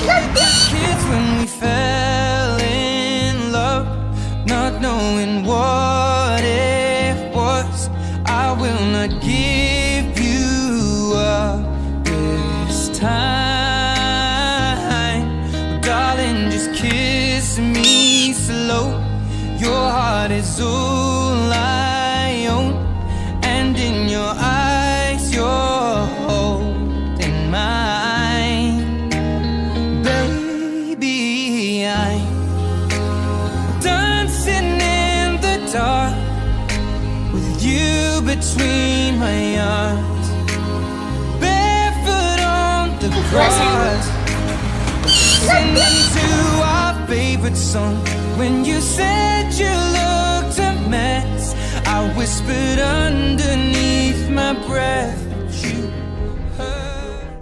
Kids when we fell in love, not knowing what it was. I will not give you up this time, darling, just kiss me slow. Your heart is all I own, and in your eyes you're holding mine. Baby, I'm dancing in the dark with you between my arms, barefoot on the grass, singing to our favorite song. When you said you looked a mess, I whispered underneath my breath,